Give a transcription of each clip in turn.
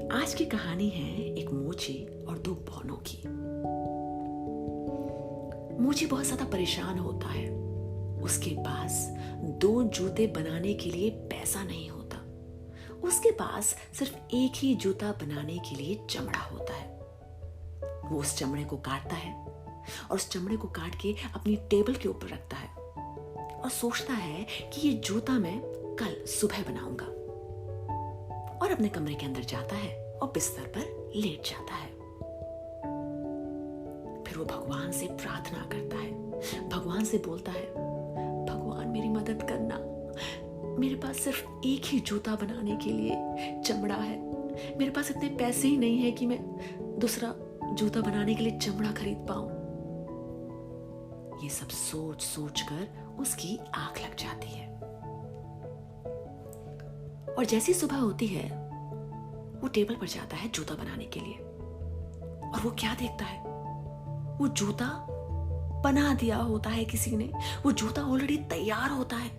आज की कहानी है एक मोची और दो बौनों की। मोची बहुत ज्यादा परेशान होता है। उसके पास दो जूते बनाने के लिए पैसा नहीं होता। उसके पास सिर्फ एक ही जूता बनाने के लिए चमड़ा होता है। वो उस चमड़े को काटता है और उस चमड़े को काट के अपनी टेबल के ऊपर रखता है और सोचता है कि ये जूता मैं कल सुबह बनाऊंगा, और अपने कमरे के अंदर जाता है और बिस्तर पर लेट जाता है। फिर वो भगवान से प्रार्थना करता है, भगवान से बोलता है, भगवान मेरी मदद करना, मेरे पास सिर्फ एक ही जूता बनाने के लिए चमड़ा है। मेरे पास इतने पैसे ही नहीं है कि मैं दूसरा जूता बनाने के लिए चमड़ा खरीद पाऊं। ये सब सोच सोच कर उसकी आंख लग जाती है। और जैसी सुबह होती है वो टेबल पर जाता है जूता बनाने के लिए, और वो क्या देखता है, वो जूता बना दिया होता है किसी ने। वो जूता ऑलरेडी तैयार होता है।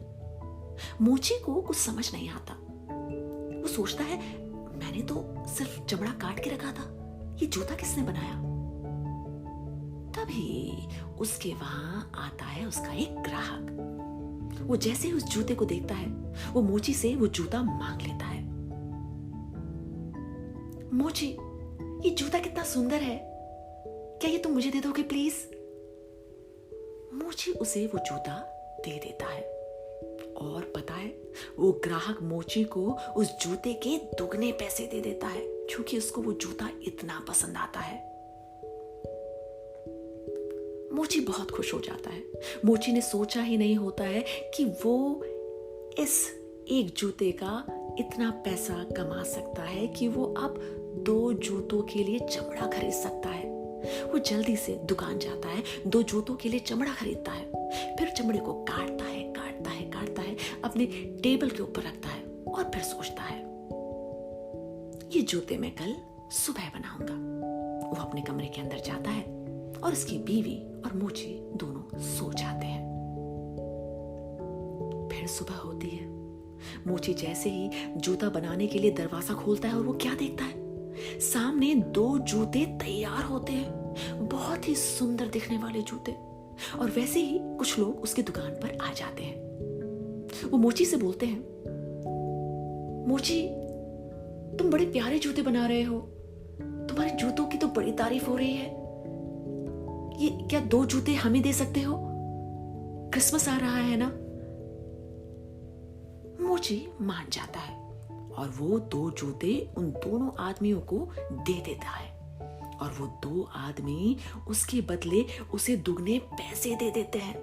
मोची को कुछ समझ नहीं आता। वो सोचता है, मैंने तो सिर्फ चमड़ा काट के रखा था, ये जूता किसने बनाया? तभी उसके वहां आता है उसका एक ग्राहक। वो जैसे ही उस जूते को देखता है वो मोची से वो जूता मांग लेता है। मोची, ये जूता कितना सुंदर है, क्या ये तुम मुझे दे दोगे प्लीज? मोची उसे वो जूता दे देता है, और पता है वो ग्राहक मोची को उस जूते के दुगने पैसे दे देता है, क्योंकि उसको वो जूता इतना पसंद आता है। मोची बहुत खुश हो जाता है। मोची ने सोचा ही नहीं होता है कि वो इस एक जूते का इतना पैसा कमा सकता है कि वो अब दो जूतों के लिए चमड़ा खरीद सकता है। वो जल्दी से दुकान जाता है, दो जूतों के लिए चमड़ा खरीदता है, फिर चमड़े को काटता है, अपने टेबल के ऊपर रखता है, और फिर सोचता है, ये जूते मैं कल सुबह बनाऊंगा। वो अपने कमरे के अंदर जाता है और उसकी बीवी और मोची दोनों सो जाते हैं। फिर सुबह होती है। मोची जैसे ही जूता बनाने के लिए दरवाजा खोलता है, और वो क्या देखता है, सामने दो जूते तैयार होते हैं, बहुत ही सुंदर दिखने वाले जूते। और वैसे ही कुछ लोग उसकी दुकान पर आ जाते हैं। वो मोची से बोलते हैं, मोची, तुम बड़े प्यारे जूते बना रहे हो, तुम्हारे जूतों की तो बड़ी तारीफ हो रही है। ये क्या दो जूते हमें दे सकते हो? क्रिसमस आ रहा है ना? मोची मान जाता है और वो दो जूते उन दोनों आदमियों को दे देता है, और वो दो आदमी उसके बदले उसे दुगने पैसे दे देते हैं।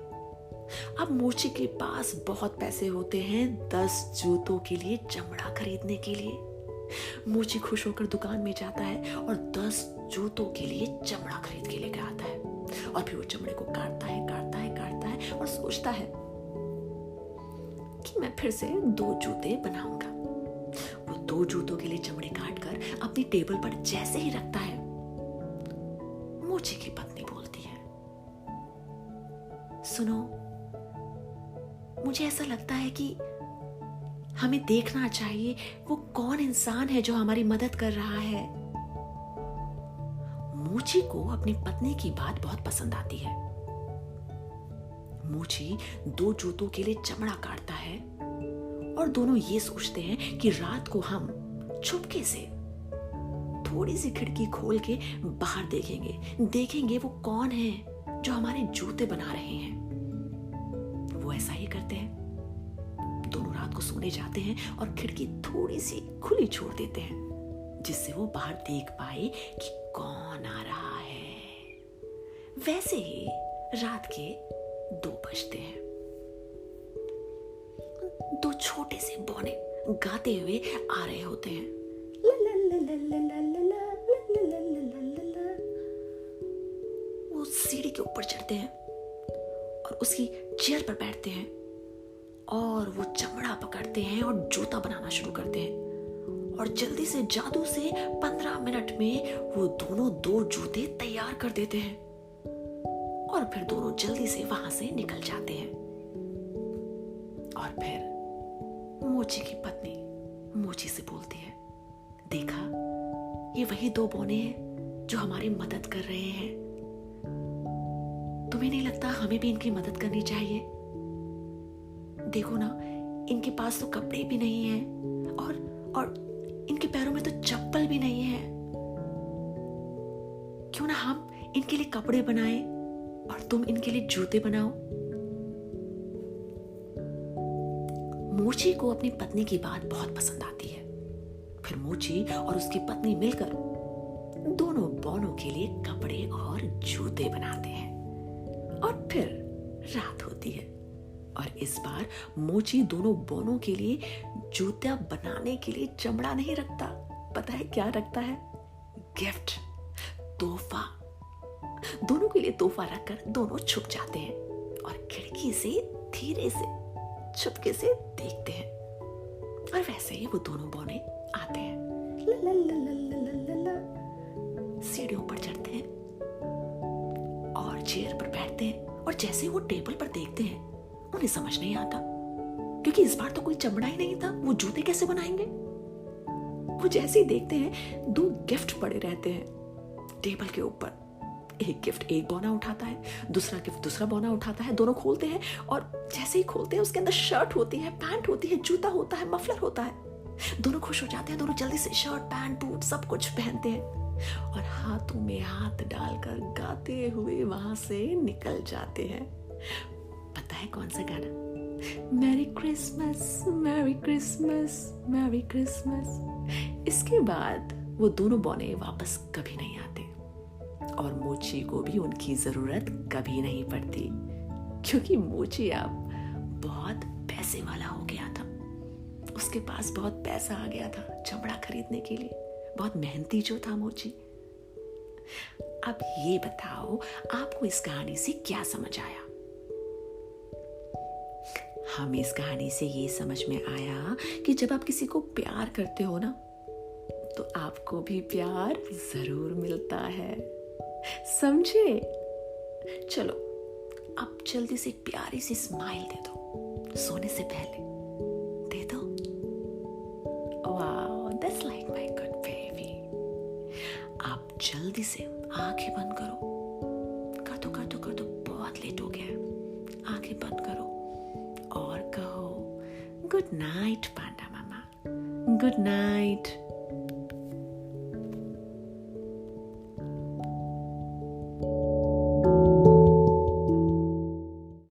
अब मोची के पास बहुत पैसे होते हैं 10 जूतों के लिए चमड़ा खरीदने के लिए। मोची खुश होकर दुकान में जाता है और 10 जूतों के लिए चमड़ा खरीद के लेकर आता है, और फिर वो चमड़े को काटता है और सोचता है कि मैं फिर से दो जूते बनाऊंगा। वो दो जूतों के लिए चमड़े काटकर अपनी टेबल पर जैसे ही रखता है, मोची की पत्नी बोलती है, सुनो, मुझे ऐसा लगता है कि हमें देखना चाहिए वो कौन इंसान है जो हमारी मदद कर रहा है। मोची को अपनी पत्नी की बात बहुत पसंद आती है। मोची दो जूतों के लिए चमड़ा काटता है, और दोनों ये सोचते हैं कि रात को हम चुपके से थोड़ी सी खिड़की खोल के बाहर देखेंगे वो कौन है जो हमारे जूते बना रहे हैं। वो ऐसा ही करते हैं। दोनों रात को सोने जाते हैं और खिड़की थोड़ी सी खुली छोड़ देते हैं, जिससे वो बाहर देख पाए कि कौन आ रहा है। वैसे ही रात के 2 बजते हैं। दो छोटे से बौने गाते हुए आ रहे होते हैं। वो सीढ़ी के ऊपर चढ़ते हैं और उसकी चेयर पर बैठते हैं, और वो चमड़ा पकड़ते हैं और जूता बनाना शुरू करते हैं। और जल्दी से जादू से 15 मिनट में वो दोनों दो जूते तैयार कर देते हैं, और फिर दोनों जल्दी से वहां से निकल जाते हैं। और फिर मोची की पत्नी मोची से बोलती है, देखा, ये वही दो बौने हैं जो हमारी मदद कर रहे हैं। तुम्हें नहीं लगता हमें भी इनकी मदद करनी चाहिए? देखो ना, इनके पास तो कपड़े भी नहीं हैं और इनके पैरों में तो चप्पल भी नहीं है। क्यों ना हम इनके लिए कपड़े बनाएं और तुम इनके लिए जूते बनाओ। मोची को अपनी पत्नी की बात बहुत पसंद आती है। फिर मोची और उसकी पत्नी मिलकर दोनों बौनों के लिए कपड़े और जूते बनाते हैं। और फिर रात होती है और इस बार मोची दोनों बौनों के लिए जूता बनाने के लिए चमड़ा नहीं रखता। पता है क्या रखता है? गिफ्ट, तोहफा। दोनों के लिए तोहफा रखकर दोनों छुप जाते हैं और खिड़की से धीरे से चुपके से देखते हैं। और वैसे ही वो दोनों बौने आते हैं, सीढ़ियों पर चढ़ते हैं और चेयर पर बैठते हैं। और जैसे ही वो टेबल पर देखते हैं, उन्हें समझ नहीं आता, क्योंकि इस बार तो कोई चमड़ा ही नहीं था। वो जूते कैसे बनाएंगे? वो जैसे ही देखते हैं, दो गिफ्ट पड़े रहते हैं टेबल के ऊपर। एक गिफ्ट एक बौना उठाता है, दूसरा गिफ्ट दूसरा बौना उठाता है। दोनों खोलते हैं और जैसे ही खोलते हैं, उसके अंदर शर्ट होती है, पैंट होती है, जूता होता है, मफलर होता है। दोनों खुश हो जाते हैं। दोनों जल्दी से शर्ट, पैंट, बूट सब कुछ पहनते हैं और हाथों में हाथ डालकर गाते हुए वहां से निकल जाते हैं। पता है कौन सा गाना? Merry Christmas, merry Christmas, merry Christmas. इसके बाद वो दोनों बौने वापस कभी नहीं आते और मोची को भी उनकी जरूरत कभी नहीं पड़ती, क्योंकि मोची अब बहुत पैसे वाला हो गया था। उसके पास बहुत पैसा आ गया था चमड़ा खरीदने के लिए। बहुत मेहनती जो था मोची। अब ये बताओ, आपको इस कहानी से क्या समझ आया? हमें इस कहानी से ये समझ में आया कि जब आप किसी को प्यार करते हो ना, तो आपको भी प्यार जरूर मिलता है। समझे? चलो अब जल्दी से प्यारी सी स्माइल दे दो, सोने से पहले दे दो। Wow, that's like my good baby. आप जल्दी से आंखें बंद करो। कर दो कर दो कर दो, बहुत लेट हो गया है। आंखें बंद करो और कहो गुड नाइट पांडा मामा, गुड नाइट।